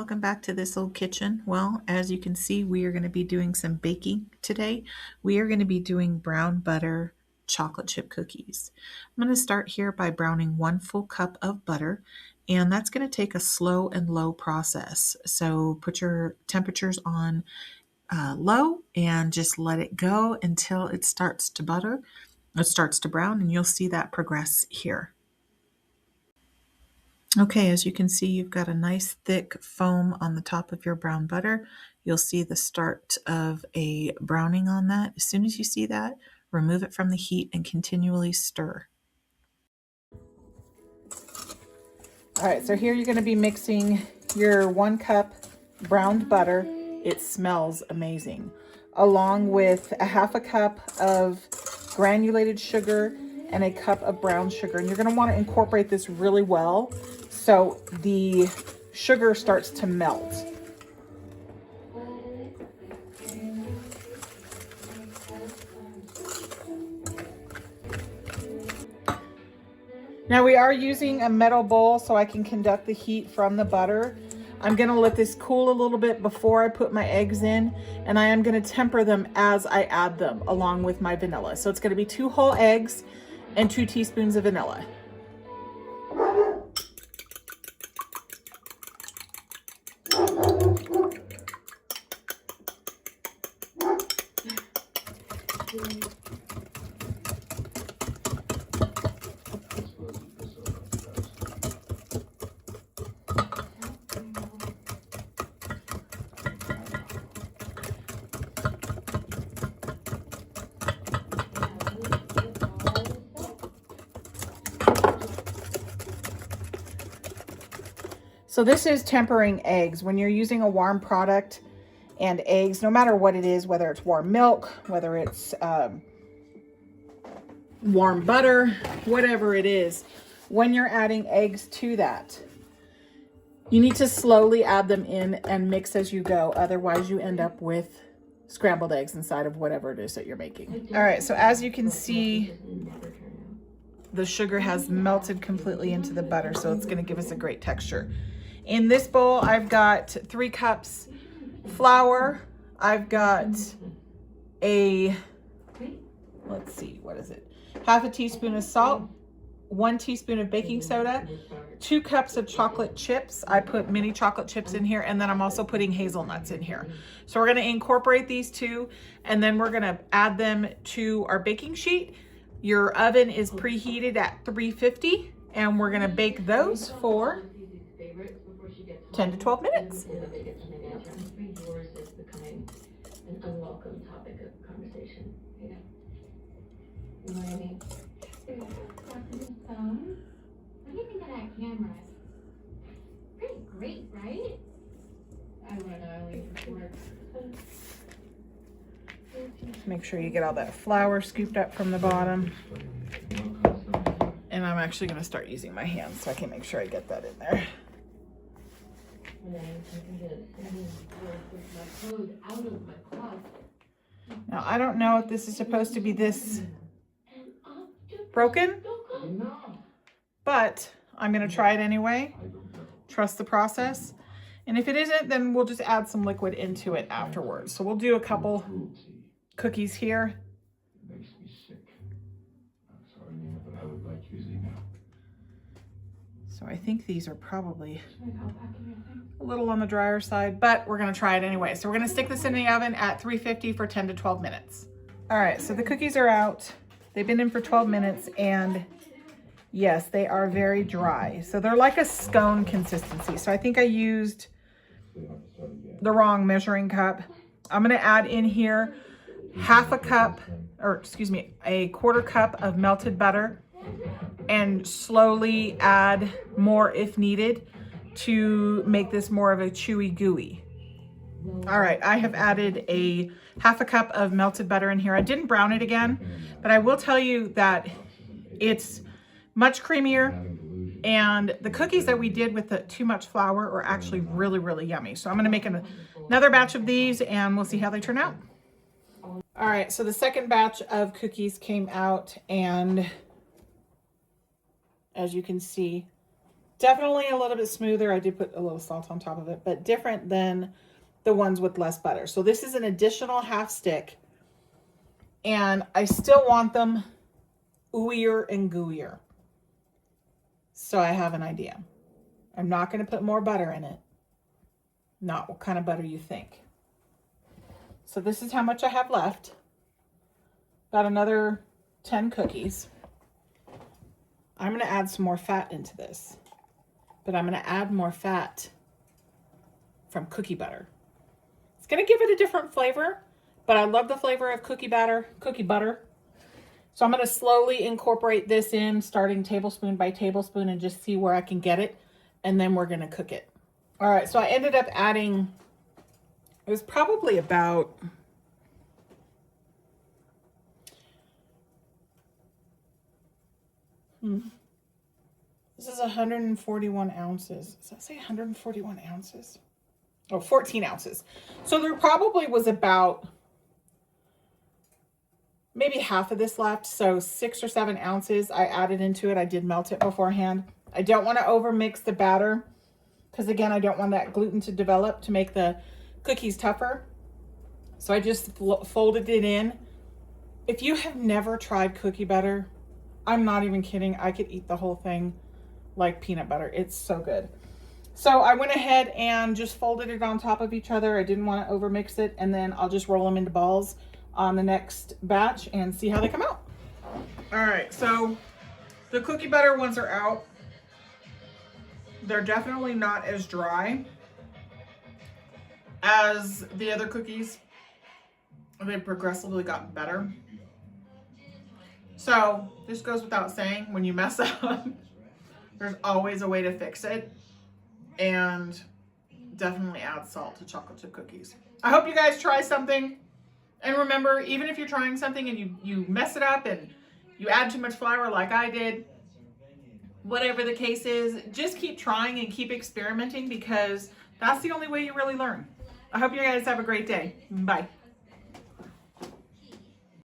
welcome back to This Old Kitchen. Well, as you can see, we are going to be doing some baking today. We are going to be doing brown butter chocolate chip cookies. I'm going to start here by browning 1 full cup of butter, and that's going to take a slow and low process. So put your temperatures on low and just let it go until it starts to brown, and you'll see that progress here. Okay, as you can see, you've got a nice thick foam on the top of your brown butter. You'll see the start of a browning on that. As soon as you see that, remove it from the heat and continually stir. All right, so here you're going to be mixing your 1 cup browned butter. It smells amazing, along with a 1/2 cup of granulated sugar and a cup of brown sugar. And you're going to want to incorporate this really well so the sugar starts to melt. Now we are using a metal bowl so I can conduct the heat from the butter. I'm going to let this cool a little bit before I put my eggs in, and I am going to temper them as I add them along with my vanilla. So it's going to be 2 whole eggs and 2 teaspoons of vanilla. So this is tempering eggs. When you're using a warm product and eggs, no matter what it is, whether it's warm milk, whether it's warm butter, whatever it is, when you're adding eggs to that, you need to slowly add them in and mix as you go. Otherwise, you end up with scrambled eggs inside of whatever it is that you're making. All right, so as you can see, the sugar has melted completely into the butter, so it's going to give us a great texture. In this bowl, I've got 3 cups flour. I've got a, let's see, what is it? 1/2 teaspoon of salt, 1 teaspoon of baking soda, 2 cups of chocolate chips. I put mini chocolate chips in here, and then I'm also putting hazelnuts in here. So we're going to incorporate these 2, and then we're going to add them to our baking sheet. Your oven is preheated at 350, and we're going to bake those for 10 to 12 minutes. An unwelcome topic of conversation. Yeah. You know what I mean? What do you think of that camera? Pretty great, right? I run early for work. Make sure you get all that flour scooped up from the bottom. And I'm actually going to start using my hands so I can make sure I get that in there. Now, I don't know if this is supposed to be this broken, but I'm going to try it anyway. Trust the process. And if it isn't, then we'll just add some liquid into it afterwards. So we'll do a couple cookies here. So I think these are probably a little on the drier side, but we're going to try it anyway. So we're going to stick this in the oven at 350 for 10 to 12 minutes. All right, so the cookies are out. They've been in for 12 minutes, and yes, they are very dry. So they're like a scone consistency. So I think I used the wrong measuring cup. I'm going to add in here a 1/4 cup of melted butter, and slowly add more if needed to make this more of a chewy gooey. All right, I have added a 1/2 cup of melted butter in here. I didn't brown it again, but I will tell you that it's much creamier, and the cookies that we did with the too much flour are actually really, really yummy. So I'm going to make another batch of these, and we'll see how they turn out. All right, so the second batch of cookies came out, and as you can see, Definitely a little bit smoother. I did put a little salt on top of it, but different than the ones with less butter. So this is an additional half stick, and I still want them ooier and gooier. So I have an idea. I'm not going to put more butter in it. Not what kind of butter you think. So this is how much I have left. Got another 10 cookies. I'm going to add some more fat into this, but I'm going to add more fat from cookie butter. It's going to give it a different flavor, but I love the flavor of cookie butter. So I'm going to slowly incorporate this in, starting tablespoon by tablespoon, and just see where I can get it. And then we're going to cook it. All right, so I ended up adding, it was probably about, this is 141 ounces. Does that say 141 ounces? Oh, 14 ounces. So there probably was about maybe half of this left. So 6 or 7 ounces I added into it. I did melt it beforehand. I don't want to over mix the batter because, again, I don't want that gluten to develop to make the cookies tougher. So I just folded it in. If you have never tried cookie butter, I'm not even kidding. I could eat the whole thing like peanut butter. It's so good. So I went ahead and just folded it on top of each other. I didn't want to over mix it. And then I'll just roll them into balls on the next batch and see how they come out. All right, so the cookie butter ones are out. They're definitely not as dry as the other cookies. They've progressively gotten better. So this goes without saying, when you mess up, there's always a way to fix it. And definitely add salt to chocolate chip cookies. I hope you guys try something. And remember, even if you're trying something and you mess it up and you add too much flour like I did, whatever the case is, just keep trying and keep experimenting, because that's the only way you really learn. I hope you guys have a great day. Bye.